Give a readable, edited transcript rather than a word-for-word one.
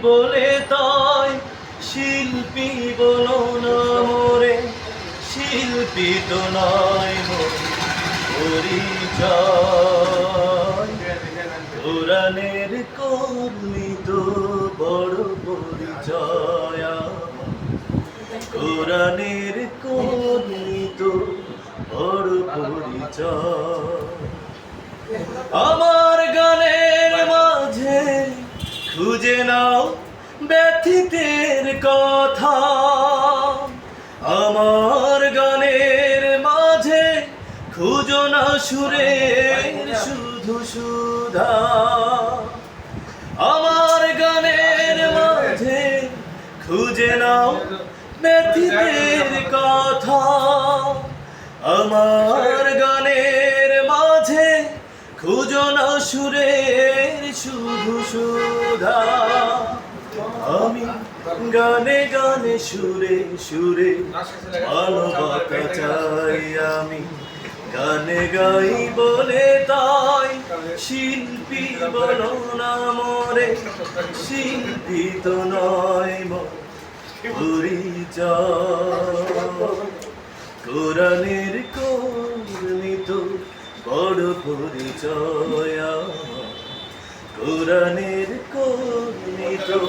বলে তাই শিল্পী বলো না মোরে, শিল্পী তো নয় মোর পরিচয়। কোরআনের কর্মী তো বড় পরিচয়, কোরআনের কর্মী তো বড় পরিচয়। আমার গানের মাঝে খুঁজে নাও ব্যথিতের কথা, আমার গানের মাঝে খুঁজো না সুরের শুধু সুধা। আমার গানের মাঝে খুঁজে নাও ব্যথিতের কথা, আমার গানের মাঝে খুঁজো না সুরের শুধু সুধা। আমি গানে গানে সুরে সুরে মানবতা চাই, আমি গানে গাই বলে তাই শিল্পী বলো না মোরে, শিল্পী তো নয় মোর পরিচয়। কোরআনের কর্মী তো বড় পরিচয়, কোরআনের কর্মী তো